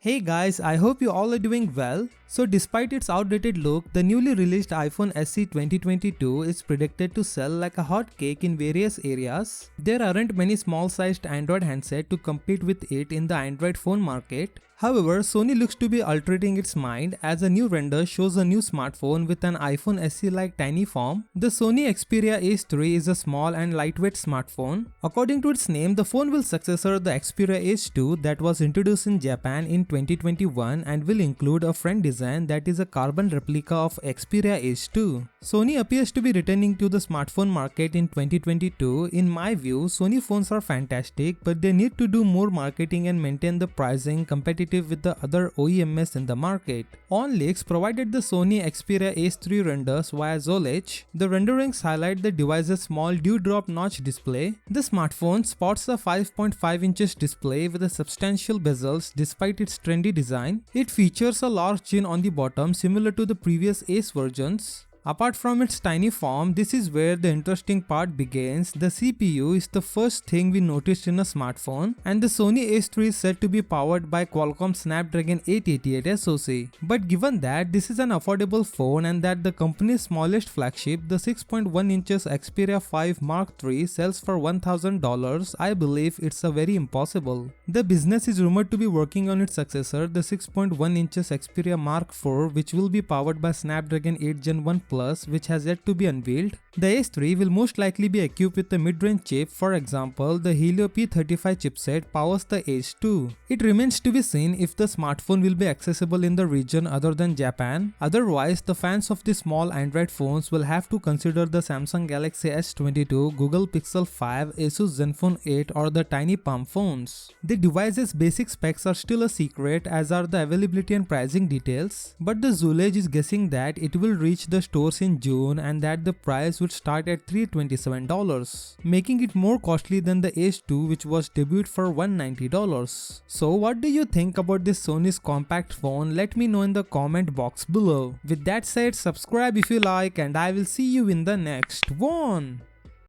Hey guys, I hope you all are doing well. So despite its outdated look, the newly released iPhone SE 2022 is predicted to sell like a hotcake in various areas. There aren't many small-sized Android handsets to compete with it in the Android phone market. However, Sony looks to be altering its mind as a new render shows a new smartphone with an iPhone SE-like tiny form. The Sony Xperia Ace 3 is a small and lightweight smartphone. According to its name, the phone will successor the Xperia Ace 2 that was introduced in Japan in 2021 and will include a front design that is a carbon replica of Xperia Ace 2. Sony appears to be returning to the smartphone market in 2022. In my view, Sony phones are fantastic, but they need to do more marketing and maintain the pricing competitive with the other OEMs in the market. On leaks provided the Sony Xperia Ace 3 renders via Zolech. The renderings highlight the device's small dewdrop notch display. The smartphone sports a 5.5 inches display with a substantial bezels despite its trendy design. It features a large chin on the bottom similar to the previous Ace versions. Apart from its tiny form, this is where the interesting part begins. The CPU is the first thing we noticed in a smartphone, and the Sony Ace 3 is said to be powered by Qualcomm Snapdragon 888 SoC. But given that this is an affordable phone and that the company's smallest flagship, the 6.1 inches Xperia 5 Mark III sells for $1,000, I believe it's a very impossible. The business is rumored to be working on its successor, the 6.1 inches Xperia Mark IV, which will be powered by Snapdragon 8 Gen 1 Plus, which has yet to be unveiled. The Ace 3 will most likely be equipped with a mid-range chip. For example, the Helio P35 chipset powers the Ace 2. It remains to be seen if the smartphone will be accessible in the region other than Japan. Otherwise, the fans of the small Android phones will have to consider the Samsung Galaxy S22, Google Pixel 5, Asus Zenfone 8 or the tiny palm phones. The device's basic specs are still a secret, as are the availability and pricing details, but the Zolech is guessing that it will reach the stores in June and that the price would start at $327, making it more costly than the Ace 2, which was debuted for $190. So what do you think about this Sony's compact phone? Let me know in the comment box below. With that said, subscribe if you like, and I will see you in the next one.